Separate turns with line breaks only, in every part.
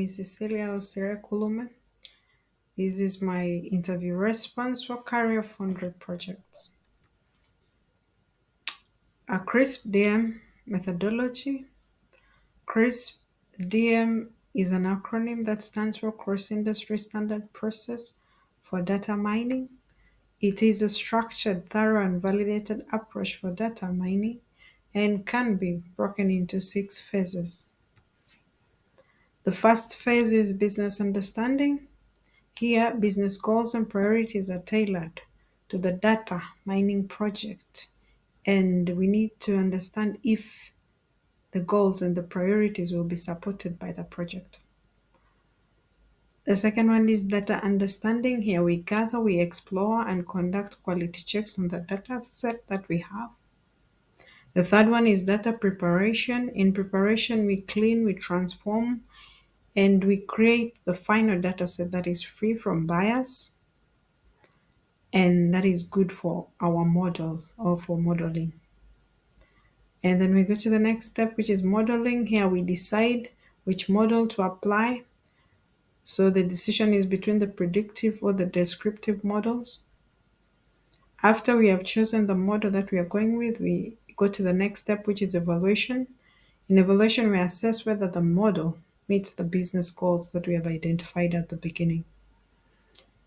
is Cecilia Osirekulume. This is my interview response for Career Foundry projects. A CRISP DM methodology. CRISP DM is an acronym that stands for Cross Industry Standard Process for Data Mining. It is a structured, thorough, and validated approach for data mining and can be broken into 6 phases. The first phase is business understanding. Here, business goals and priorities are tailored to the data mining project, and we need to understand if the goals and the priorities will be supported by the project. The second one is data understanding. Here we gather, we explore, and conduct quality checks on the data set that we have. The third one is data preparation. In preparation, we clean, we transform, and we create the final data set that is free from bias and that is good for our model or for modeling. And then we go to the next step, which is modeling. Here we decide which model to apply. So the decision is between the predictive or the descriptive models. After we have chosen the model that we are going with, we go to the next step, which is evaluation. In evaluation, we assess whether the model meets the business goals that we have identified at the beginning.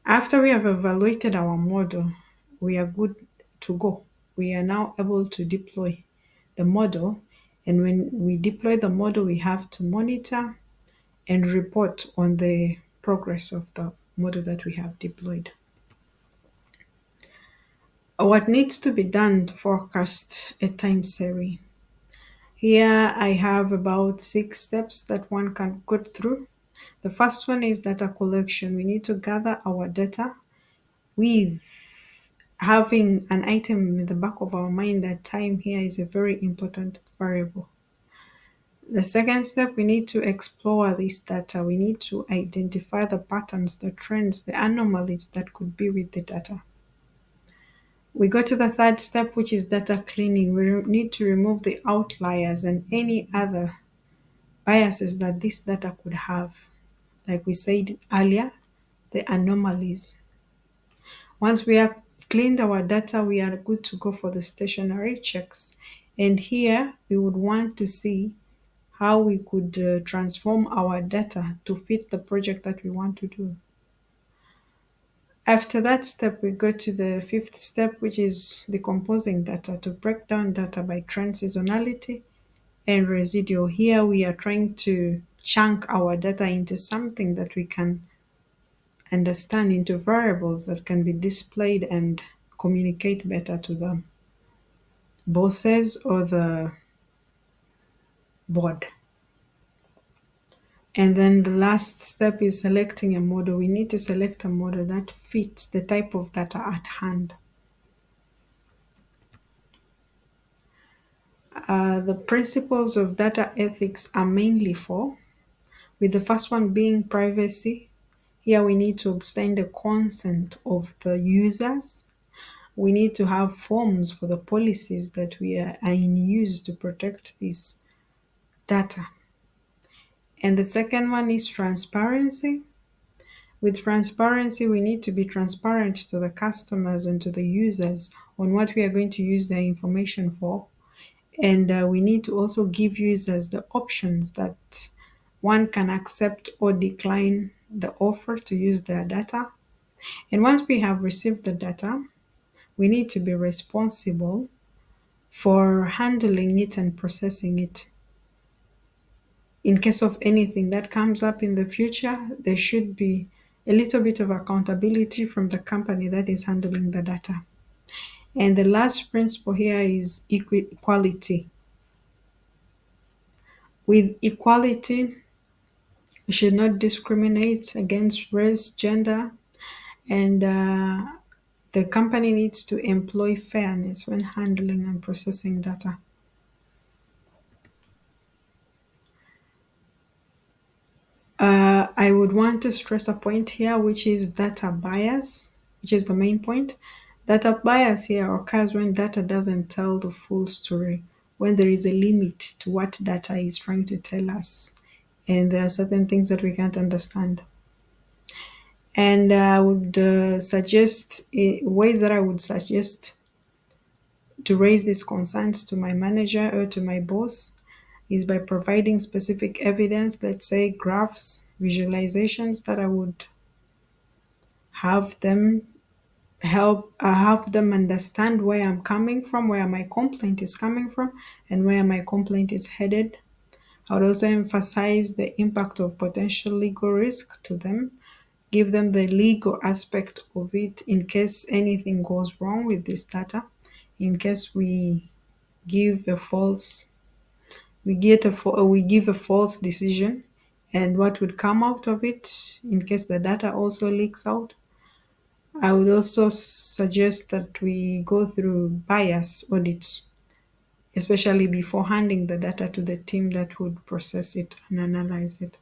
After we have evaluated our model, we are good to go. We are now able to deploy the model. And when we deploy the model, we have to monitor and report on the progress of the model that we have deployed. What needs to be done to forecast a time series? Here I have about 6 steps that one can go through. The first one is data collection. We need to gather our data with having an item in the back of our mind that time here is a very important variable. The second step, we need to explore this data. We need to identify the patterns, the trends, the anomalies that could be with the data. We go to the third step, which is data cleaning. We need to remove the outliers and any other biases that this data could have. Like we said earlier, the anomalies. Once we have cleaned our data, we are good to go for the stationary checks. And here we would want to see how we could transform our data to fit the project that we want to do. After that step, we go to the fifth step, which is decomposing data, to break down data by trend, seasonality, and residual. Here we are trying to chunk our data into something that we can understand, into variables that can be displayed and communicate better to the bosses or the board. And then the last step is selecting a model. We need to select a model that fits the type of data at hand. The principles of data ethics are mainly 4, with the first one being privacy. Here we need to obtain the consent of the users. We need to have forms for the policies that we are in use to protect this data. And the second one is transparency. With transparency, we need to be transparent to the customers and to the users on what we are going to use their information for. And we need to also give users the options that one can accept or decline the offer to use their data. And once we have received the data, we need to be responsible for handling it and processing it. In case of anything that comes up in the future, there should be a little bit of accountability from the company that is handling the data. And the last principle here is equality. With equality, we should not discriminate against race, gender, and the company needs to employ fairness when handling and processing data. I would want to stress a point here, which is data bias, which is the main point. Data bias here occurs when data doesn't tell the full story, when there is a limit to what data is trying to tell us. and there are certain things that we can't understand. And I would suggest ways that I would suggest to raise these concerns to my manager or to my boss is by providing specific evidence, let's say graphs, visualizations that I would have them have them understand where I'm coming from, where my complaint is coming from, and where my complaint is headed. I would also emphasize the impact of potential legal risk to them, give them the legal aspect of it in case anything goes wrong with this data, in case give a false we give a false decision, and what would come out of it in case the data also leaks out. I would also suggest that we go through bias audits, especially before handing the data to the team that would process it and analyze it.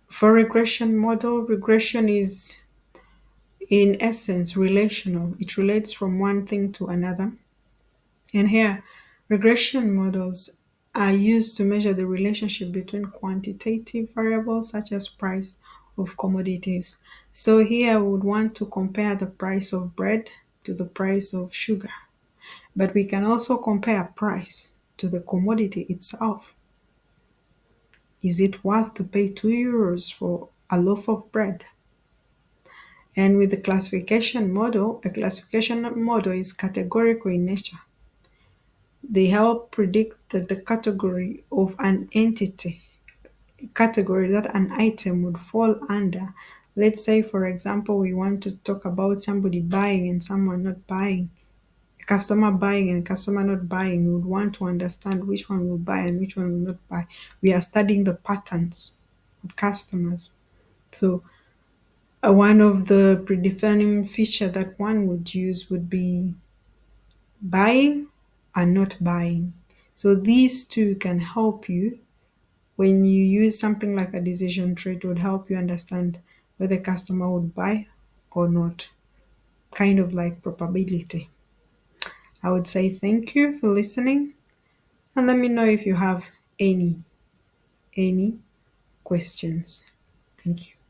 For regression model, regression is in essence relational. It relates from one thing to another. And here, regression models are used to measure the relationship between quantitative variables such as price of commodities. So here I would want to compare the price of bread to the price of sugar. But we can also compare price to the commodity itself. Is it worth to pay €2 for a loaf of bread? And with the classification model, a classification model is categorical in nature. They help predict that the category of an entity, category that an item would fall under. Let's say, for example, we want to talk about somebody buying and someone not buying, a customer buying and customer not buying. We would want to understand which one will buy and which one will not buy. We are studying the patterns of customers. So one of the predefining feature that one would use would be buying and not buying. So these two can help you when you use something like a decision tree. It would help you understand whether customer would buy or not, kind of like probability. I would say thank you for listening, and let me know if you have any questions. Thank you.